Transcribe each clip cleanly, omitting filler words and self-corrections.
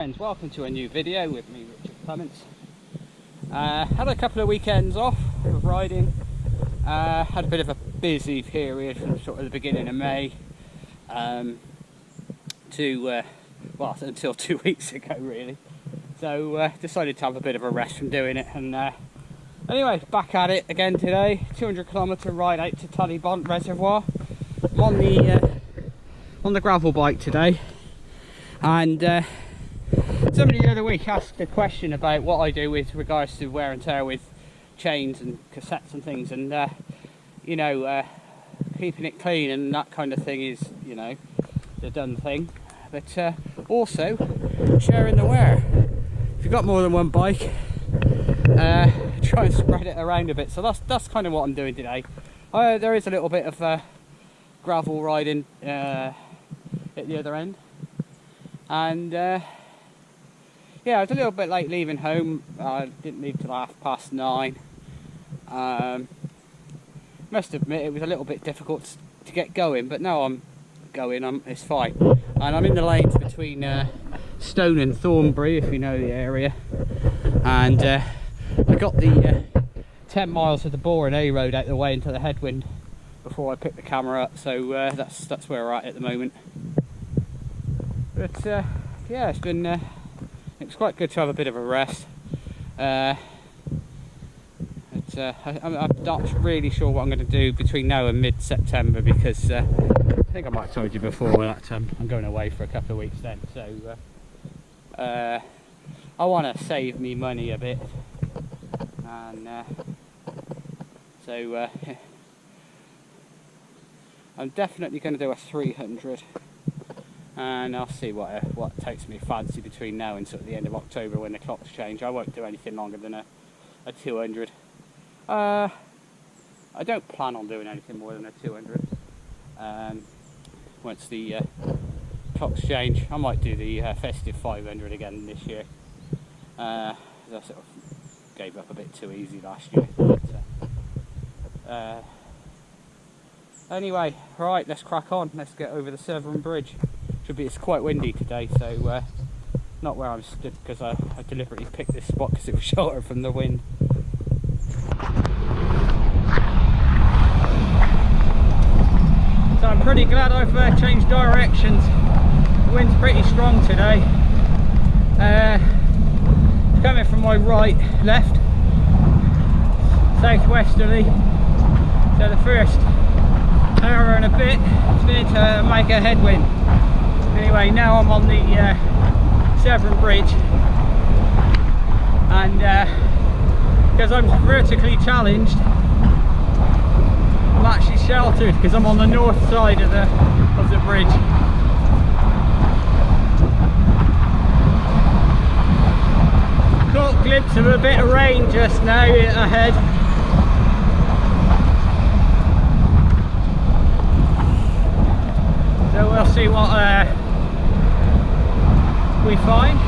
Friends, welcome to a new video with me, Richard Clements. Had a couple of weekends off of riding. Had a bit of a busy period from sort of the beginning of May to well, until 2 weeks ago really. So decided to have a bit of a rest from doing it, and anyway, back at it again today. 200km ride out to Talybont reservoir. I'm on the gravel bike today, and somebody the other week asked a question about what I do with regards to wear and tear with chains and cassettes and things, and you know, keeping it clean and that kind of thing is, you know, the done thing, but also sharing the wear. If you've got more than one bike, try and spread it around a bit. So that's kind of what I'm doing today. There is a little bit of gravel riding at the other end, and yeah, I was a little bit late leaving home. I didn't leave till 9:30. Must admit it was a little bit difficult to get going, but now I'm going, it's fine. And I'm in the lanes between Stone and Thornbury, if you know the area. And I got the 10 miles of the Bourne A road out the way into the headwind before I picked the camera up. So that's where we're at the moment. But yeah, it's been. It's quite good to have a bit of a rest. I'm not really sure what I'm going to do between now and mid-September, because I think I might have told you before that I'm going away for a couple of weeks then. So I want to save me money a bit, and so I'm definitely going to do a 300. And I'll see what takes me fancy between now and sort of the end of October when the clocks change. I won't do anything longer than a 200. I don't plan on doing anything more than a 200. Once the clocks change, I might do the festive 500 again this year. I sort of gave up a bit too easy last year. But, anyway, right, let's crack on. Let's get over the Severn Bridge. It's quite windy today, so not where I'm stood, because I deliberately picked this spot because it was sheltered from the wind. So I'm pretty glad I've changed directions. The wind's pretty strong today. It's coming from my right, left, southwesterly. So the first hour and a bit it's going to make a headwind. Anyway, now I'm on the Severn Bridge, and because I'm vertically challenged, I'm actually sheltered because I'm on the north side of the bridge. Caught a glimpse of a bit of rain just now ahead. So we'll see what we find.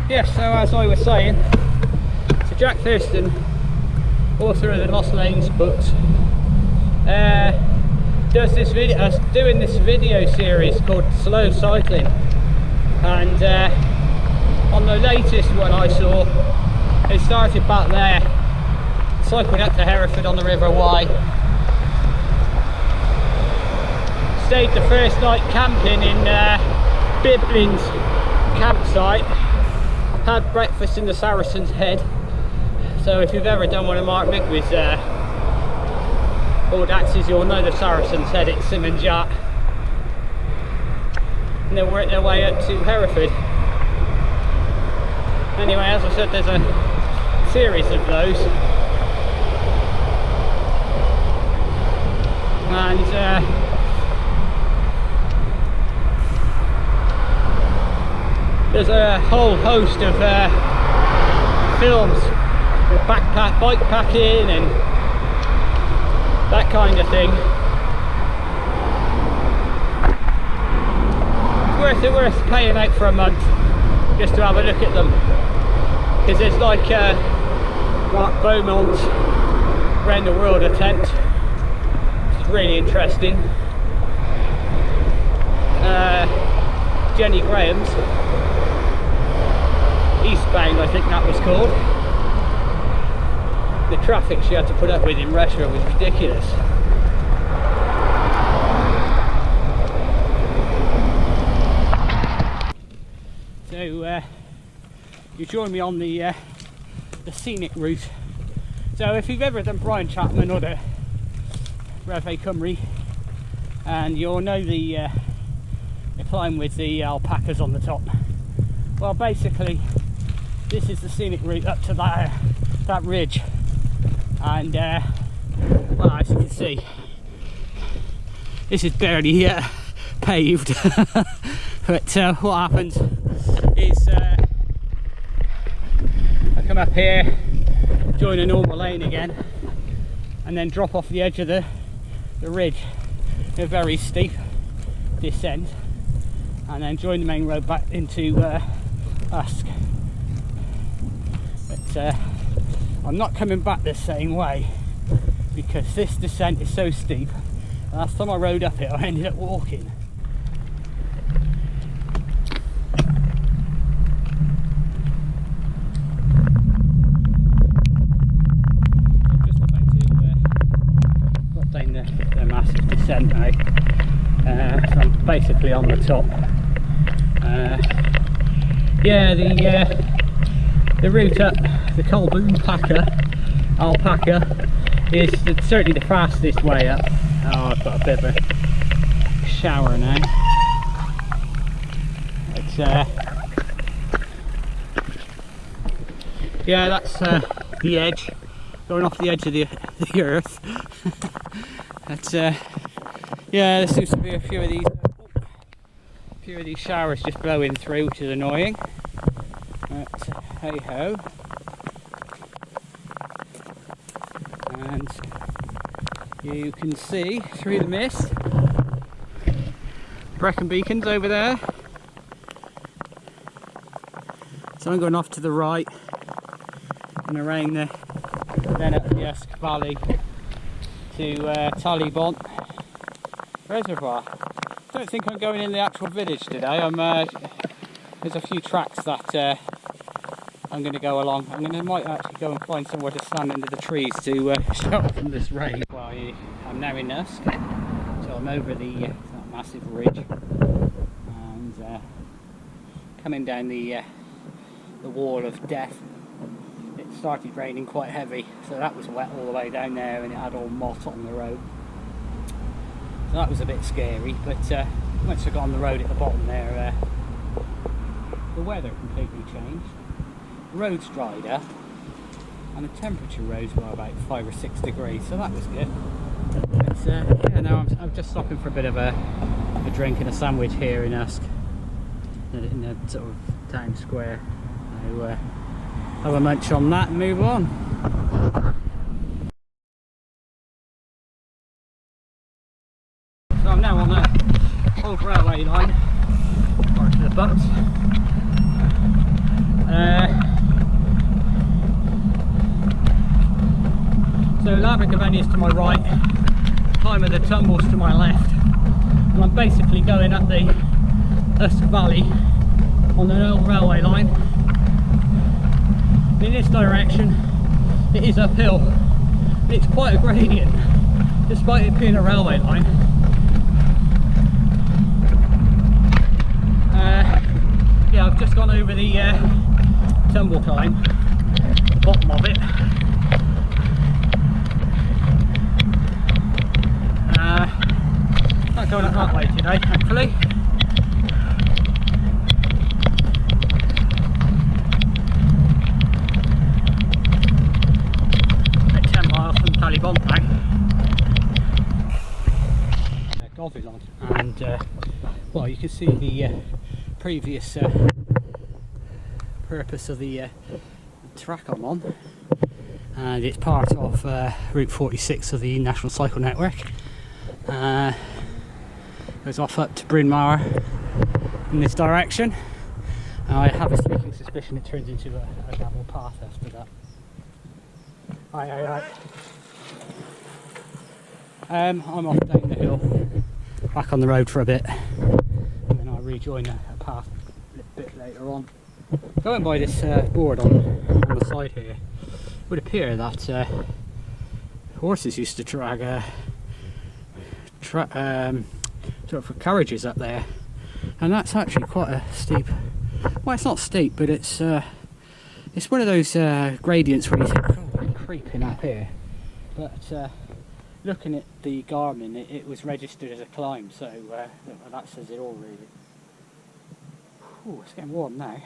Yes, so as I was saying, so Jack Thurston, author of the Lost Lanes books, does this video, doing this video series called Slow Cycling, and on the latest one I saw, it started back there, cycled up to Hereford on the River Wye, stayed the first night camping in Biblin's campsite, had breakfast in the Saracen's Head. So if you've ever done one of Mark Migwy's Audaxes, you'll know the Saracen's Head at Simonjat. And then worked their way up to Hereford. Anyway, as I said, there's a series of those. And there's a whole host of films with bike packing and that kind of thing. It's worth paying out for a month just to have a look at them, because it's like Mark Beaumont's Round the World attempt. really interesting. Jenny Graham's eastbound, I think that was called. The traffic she had to put up with in Russia was ridiculous. So you join me on the scenic route. So if you've ever done Brian Chapman or the Reservoir Cymru, and you'll know the climb with the alpacas on the top. Well, basically this is the scenic route up to that ridge, and well, as you can see, this is barely paved. But what happens is I come up here, join a normal lane again, and then drop off the edge of the ridge in a very steep descent, and then join the main road back into Usk. But I'm not coming back the same way because this descent is so steep. Last time I rode up it, I ended up walking. I'm just about to got down the massive descent now. So I'm basically on the top. Yeah, the route up the Talybont alpaca is certainly the fastest way up. Oh, I've got a bit of a shower now. It's yeah, that's the edge, going off the edge of the earth. That's yeah, there seems to be a few of these showers just blowing through, which is annoying. But hey ho. And you can see through the mist Brecon Beacons over there. So I'm going off to the right and around then up the Usk Valley to Talybont reservoir. I don't think I'm going in the actual village today. There's a few tracks that I'm going to go along. I might actually go and find somewhere to stand under the trees to shelter from this rain. Well, I'm now in Usk, so I'm over that massive ridge, and coming down the wall of death. It started raining quite heavy, so that was wet all the way down there, and it had all moss on the road. So that was a bit scary, but once I got on the road at the bottom there, the weather completely changed. The roads dried up, and the temperature rose by about 5 or 6 degrees, so that was good. But yeah, now I'm just stopping for a bit of a drink and a sandwich here in Usk, in a sort of town square. So have a munch on that and move on. So I'm now on the old railway line, or to the butts. So Labrick is to my right, Climb of the Tumbles to my left, and I'm basically going up the Usk Valley on the old railway line. In this direction it is uphill. It's quite a gradient despite it being a railway line. Yeah, I've just gone over the tumble climb, the bottom of it. Not going up that way today, thankfully. About 10 miles from Talybont now. And well, you can see the previous purpose of the track I'm on, and it's part of Route 46 of the National Cycle Network. Goes off up to Bryn Mawr in this direction. I have a sneaking suspicion it turns into a gravel path after that. Aye. I'm off down the hill, back on the road for a bit, and then I'll rejoin a path a bit later on. Going by this board on the side here, it would appear that horses used to drag sort of carriages up there, and that's actually quite a steep, well, it's not steep, but it's one of those gradients where you think, oh, I'm creeping up here, but looking at the Garmin, it was registered as a climb, so that says it all really. Ooh, it's getting warm now.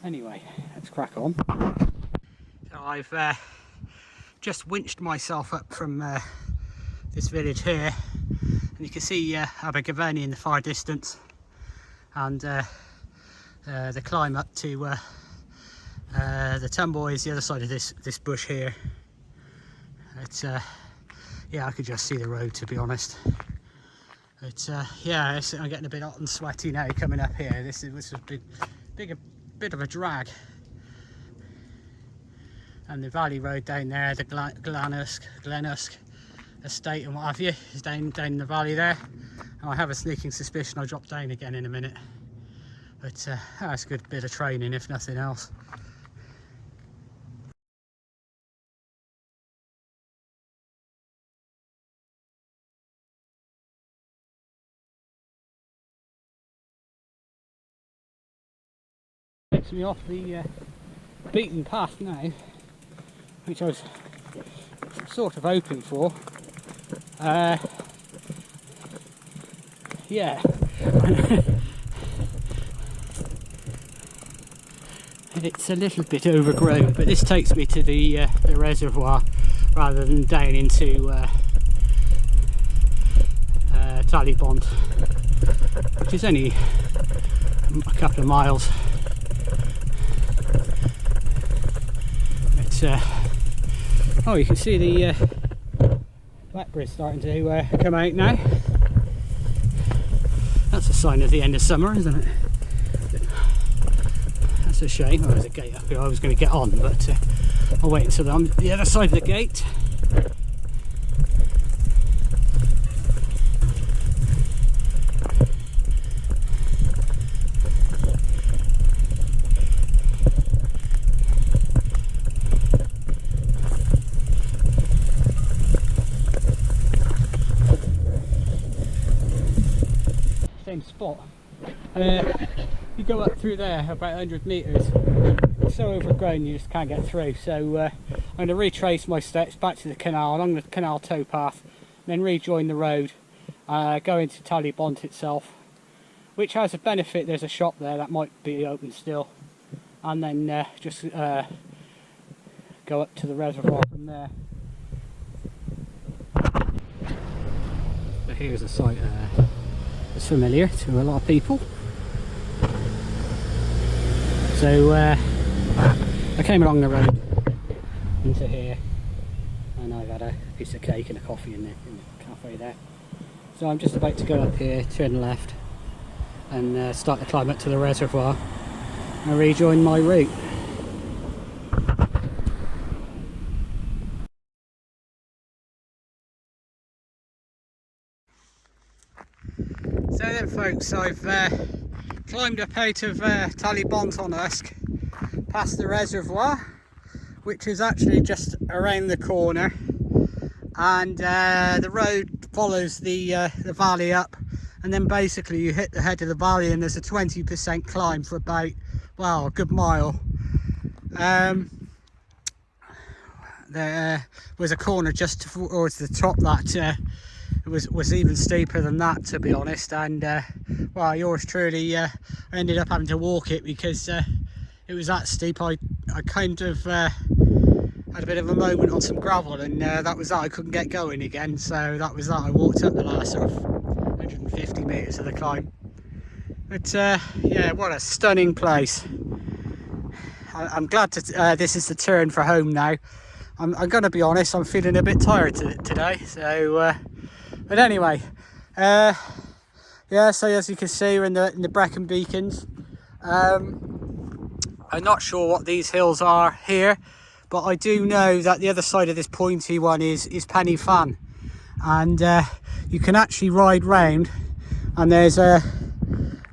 Anyway, let's crack on. So I've just winched myself up from this village here, and you can see Abergavenny in the far distance, and the climb up to the Tumboy is the other side of this bush here. It's yeah, I could just see the road, to be honest. But yeah, I'm getting a bit hot and sweaty now coming up here. This was a bit of a drag. And the valley road down there, the Glenusk estate and what have you, is down in the valley there. And I have a sneaking suspicion I'll drop down again in a minute. But that's a good bit of training, if nothing else. Takes me off the beaten path now, which I was sort of hoping for. Yeah. And it's a little bit overgrown, but this takes me to the reservoir rather than down into Talybont, which is only a couple of miles. Oh, you can see the blackberries starting to come out now. That's a sign of the end of summer, isn't it? That's a shame. Oh, there's a gate up here I was going to get on, but I'll wait until I'm the other side of the gate. Same spot. You go up through there about 100 metres. It's so overgrown you just can't get through. So I'm going to retrace my steps back to the canal along the canal towpath, then rejoin the road, go into Talybont itself, which has a benefit. There's a shop there that might be open still, and then just go up to the reservoir from there. So here's a site that's familiar to a lot of people. So I came along the road into here, and I've had a piece of cake and a coffee in the cafe there. So I'm just about to go up here, turn left, and start the climb up to the reservoir and rejoin my route. So then folks, I've climbed up out of Talybont on Usk, past the reservoir, which is actually just around the corner, and the road follows the valley up, and then basically you hit the head of the valley and there's a 20% climb for about, well, a good mile. There was a corner just towards the top that was even steeper than that, to be honest, and well, yours truly ended up having to walk it because it was that steep. I kind of had a bit of a moment on some gravel, and that was that. I couldn't get going again, so that was that. I walked up the last sort of 150 metres of the climb. But yeah, what a stunning place. I'm glad to, this is the turn for home now. I'm going to be honest, I'm feeling a bit tired today, so but anyway, yeah, so as you can see, we're in the Brecon Beacons. I'm not sure what these hills are here, but I do know that the other side of this pointy one is Penny Fan. and you can actually ride round, and there's a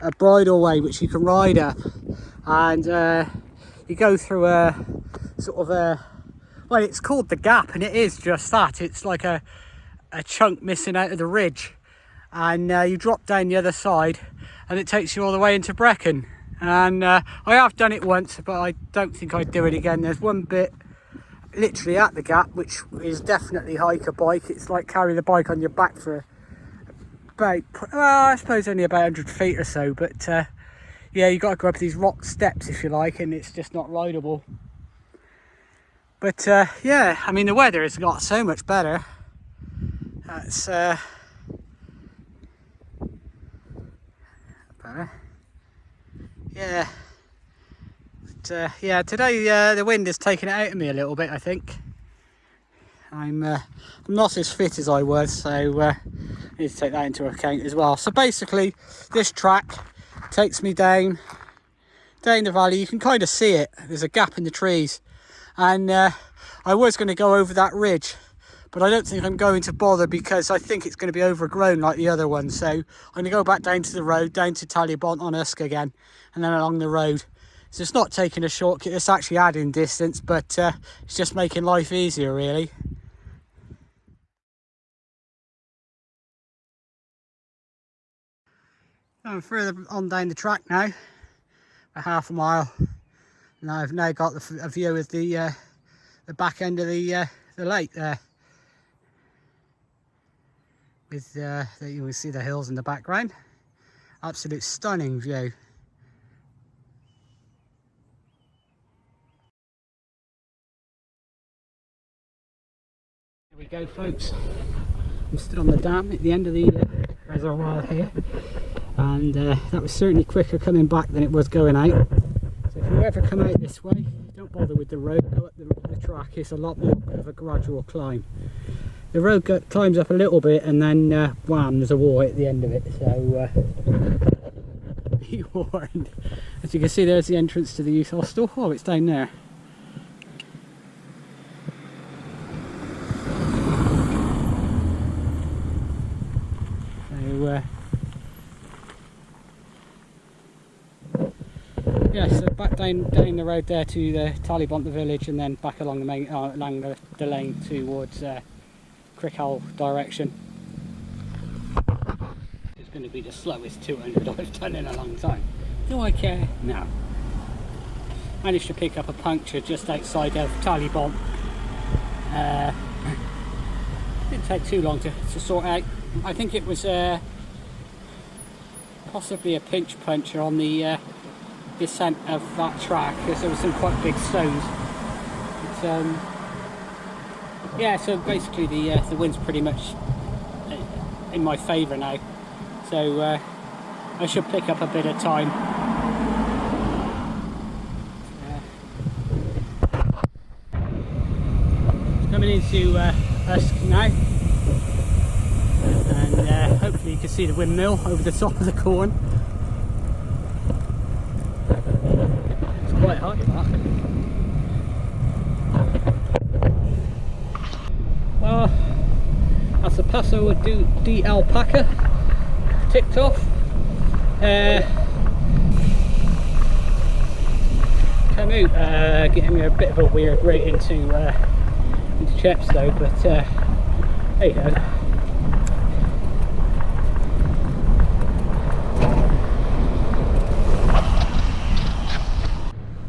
bridleway which you can ride up, and you go through a sort of a, well, it's called the Gap, and it is just that. It's like a chunk missing out of the ridge, and you drop down the other side and it takes you all the way into Brecon. And I have done it once, but I don't think I'd do it again. There's one bit literally at the Gap which is definitely hike a bike. It's like carry the bike on your back for about, well, I suppose only about 100 feet or so, but yeah, you got to go up these rock steps if you like, and it's just not rideable. But yeah, I mean, the weather has got so much better. That's better. Yeah, but yeah, today the wind has taken it out of me a little bit, I think. I'm not as fit as I was, so I need to take that into account as well. So basically, this track takes me down the valley. You can kind of see it. There's a gap in the trees, and I was going to go over that ridge, but I don't think I'm going to bother because I think it's going to be overgrown like the other one. So I'm going to go back down to the road, down to Talybont on Usk again, and then along the road. So it's not taking a shortcut, it's actually adding distance, but it's just making life easier, really. I'm further on down the track now, a half a mile, and I've now got a view of the back end of the lake there. With you can see the hills in the background. Absolute stunning view. Here we go, folks. I'm stood on the dam at the end of the reservoir here, and that was certainly quicker coming back than it was going out. So if you ever come out this way, don't bother with the road, go up the track. It's a lot more of a gradual climb. The road climbs up a little bit, and then wham, there's a wall at the end of it, so be warned. As you can see, there's the entrance to the youth hostel. Oh, it's down there. So yeah, so back down the road there to the Talybont, the village, and then back along the main along the lane towards Crickhole direction. It's going to be the slowest 200 I've done in a long time. Do I care? No. Managed to pick up a puncture just outside of Talybont. Didn't take too long to sort out. I think it was possibly a pinch puncture on the descent of that track, because there were some quite big stones. But, yeah, so basically the wind's pretty much in my favour now, so I should pick up a bit of time. Coming into Usk now, and hopefully you can see the windmill over the top of the corn. It's quite high, that. That's the Paso de Alpaca ticked off. Come out, getting me a bit of a weird route into Chepstow, but there you go.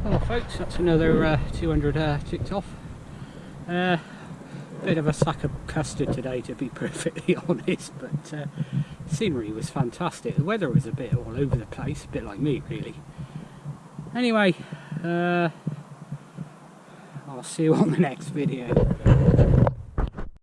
Well, folks, that's another 200 ticked off. Bit of a sack of custard today, to be perfectly honest, but scenery was fantastic. The weather was a bit all over the place, a bit like me really. Anyway, I'll see you on the next video.